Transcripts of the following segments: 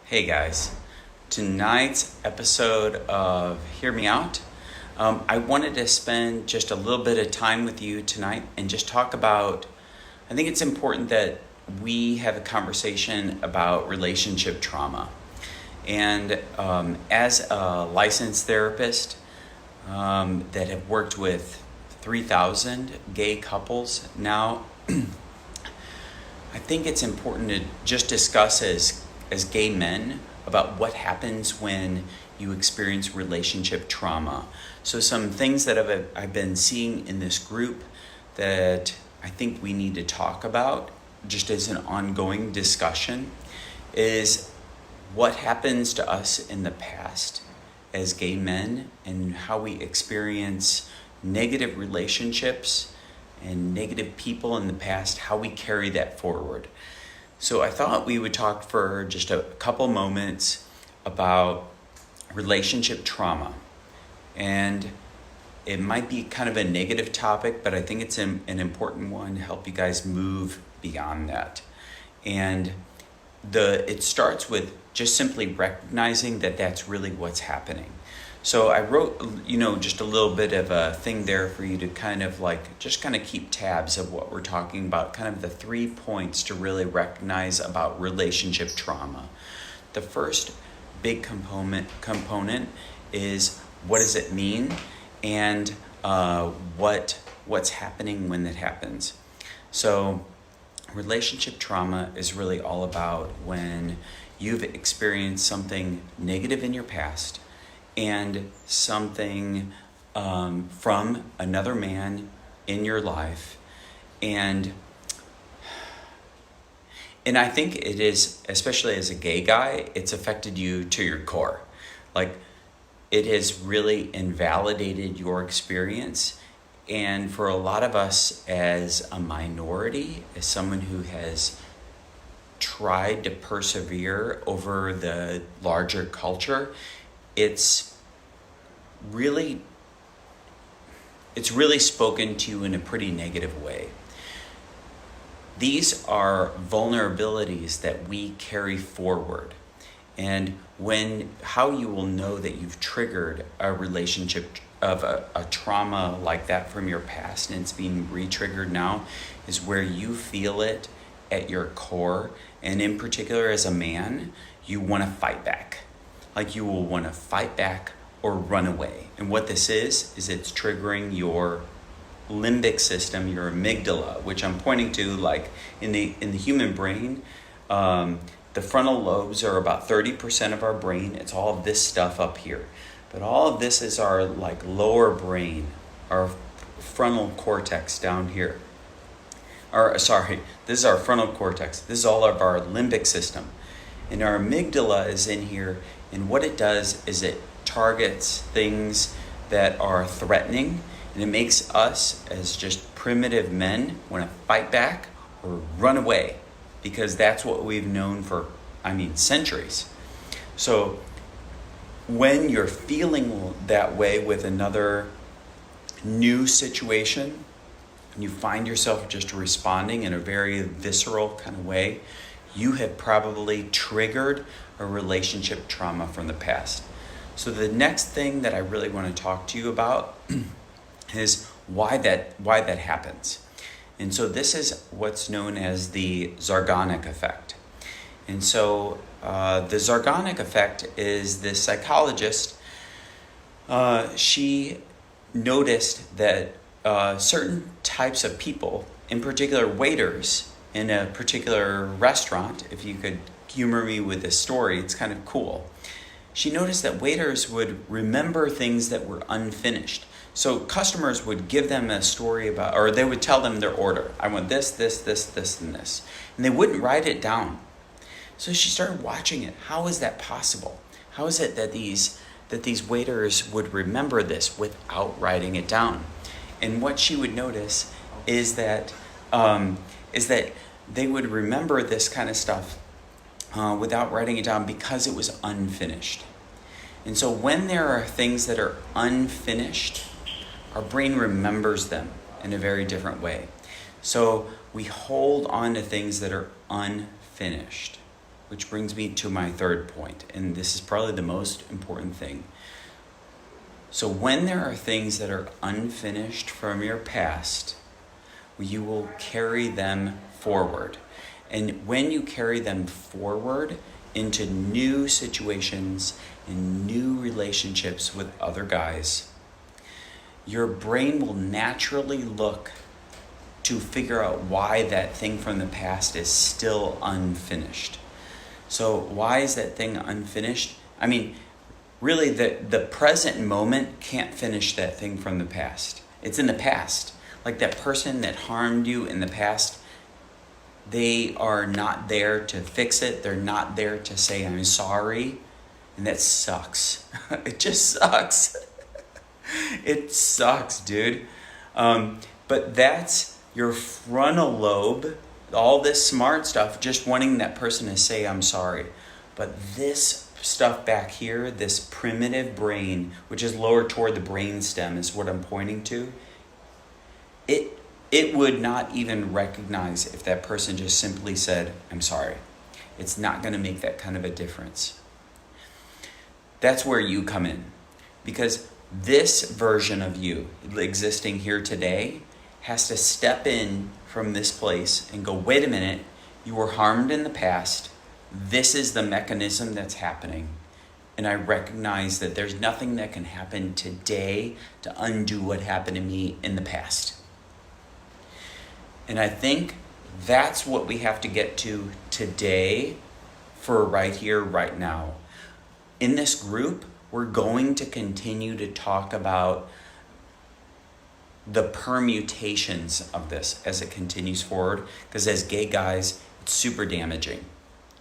Hey guys, tonight's episode of Hear Me Out, I wanted to spend just a little bit of time with you tonight and just talk about, I think it's important that we have a conversation about relationship trauma. And as a licensed therapist that have worked with 3,000 gay couples now, I think it's important to just discuss as gay men about what happens when you experience relationship trauma. So some things that I've been seeing in this group that I think we need to talk about just as an ongoing discussion is what happens to us in the past as gay men and how we experience negative relationships and negative people in the past, how we carry that forward. So I thought we would talk for just a couple moments about relationship trauma. And it might be kind of a negative topic, but I think it's an important one to help you guys move beyond that. And it starts with just simply recognizing that that's really what's happening. So I wrote, just a little bit of a thing there for you to kind of keep tabs of what we're talking about, kind of the 3 points to really recognize about relationship trauma. The first big component is what does it mean and what's happening when that happens. So relationship trauma is really all about when you've experienced something negative in your past and something from another man in your life. And I think it is, especially as a gay guy, it's affected you to your core. Like, it has really invalidated your experience. And for a lot of us as a minority, as someone who has tried to persevere over the larger culture, it's really spoken to you in a pretty negative way. These are vulnerabilities that we carry forward. And how you will know that you've triggered a relationship of a trauma like that from your past and it's being re-triggered now is where you feel it at your core. And in particular, as a man, you want to fight back. Like, you will want to fight back or run away. And what this is it's triggering your limbic system, your amygdala, which I'm pointing to, like in the human brain, the frontal lobes are about 30% of our brain. It's all of this stuff up here. But all of this is our lower brain, our frontal cortex down here. This is our frontal cortex. This is all of our limbic system. And our amygdala is in here. And what it does is it targets things that are threatening, and it makes us as just primitive men want to fight back or run away, because that's what we've known for, centuries. So when you're feeling that way with another new situation, and you find yourself just responding in a very visceral kind of way, you have probably triggered a relationship trauma from the past. So the next thing that I really want to talk to you about is why that happens. And so this is what's known as the Zargonic effect. And so the Zargonic effect is this psychologist, she noticed that certain types of people, in particular waiters in a particular restaurant, if you could humor me with this story, it's kind of cool. She noticed that waiters would remember things that were unfinished. So customers would give them a story about, or they would tell them their order. I want this, this, this, this, and this. And they wouldn't write it down. So she started watching it. How is that possible? How is it that these waiters would remember this without writing it down? And what she would notice is that they would remember this kind of stuff without writing it down because it was unfinished. And so when there are things that are unfinished, our brain remembers them in a very different way. So we hold on to things that are unfinished. which brings me to my third point, and this is probably the most important thing. So when there are things that are unfinished from your past, you will carry them forward. And when you carry them forward into new situations and new relationships with other guys, your brain will naturally look to figure out why that thing from the past is still unfinished. So why is that thing unfinished? I mean, really the present moment can't finish that thing from the past. It's in the past. Like that person that harmed you in the past, they are not there to fix it. They're not there to say, I'm sorry. And that sucks. It just sucks. It sucks, dude. But that's your frontal lobe, all this smart stuff, just wanting that person to say, I'm sorry. But this stuff back here, this primitive brain, which is lower toward the brain stem, is what I'm pointing to. It would not even recognize if that person just simply said, I'm sorry. It's not going to make that kind of a difference. That's where you come in. Because this version of you existing here today has to step in from this place and go, wait a minute, you were harmed in the past. This is the mechanism that's happening. And I recognize that there's nothing that can happen today to undo what happened to me in the past. And I think that's what we have to get to today for right here, right now. In this group, we're going to continue to talk about the permutations of this as it continues forward. Because as gay guys, it's super damaging.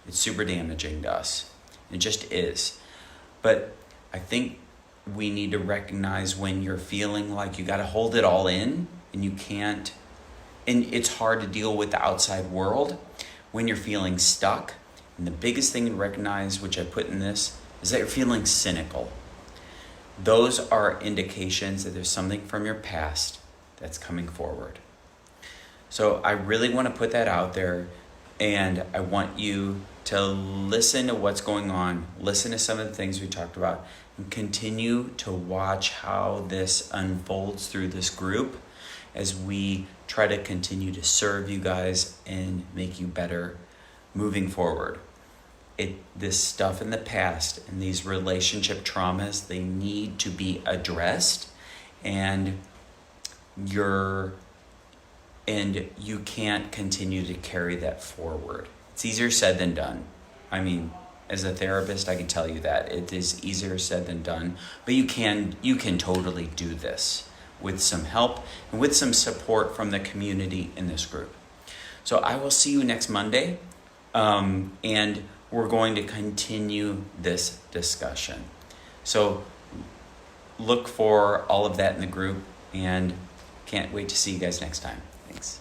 It's super damaging to us. It just is. But I think we need to recognize when you're feeling like you got to hold it all in and you can't. And it's hard to deal with the outside world when you're feeling stuck. And the biggest thing to recognize, which I put in this, is that you're feeling cynical. Those are indications that there's something from your past that's coming forward. So I really want to put that out there, and I want you to listen to what's going on, listen to some of the things we talked about, and continue to watch how this unfolds through this group as we try to continue to serve you guys and make you better moving forward. This stuff in the past and these relationship traumas, they need to be addressed, and you can't continue to carry that forward. It's easier said than done. I mean, as a therapist, I can tell you that it is easier said than done, but you can totally do this with some help and with some support from the community in this group. So I will see you next Monday, and we're going to continue this discussion. So look for all of that in the group, and can't wait to see you guys next time. Thanks.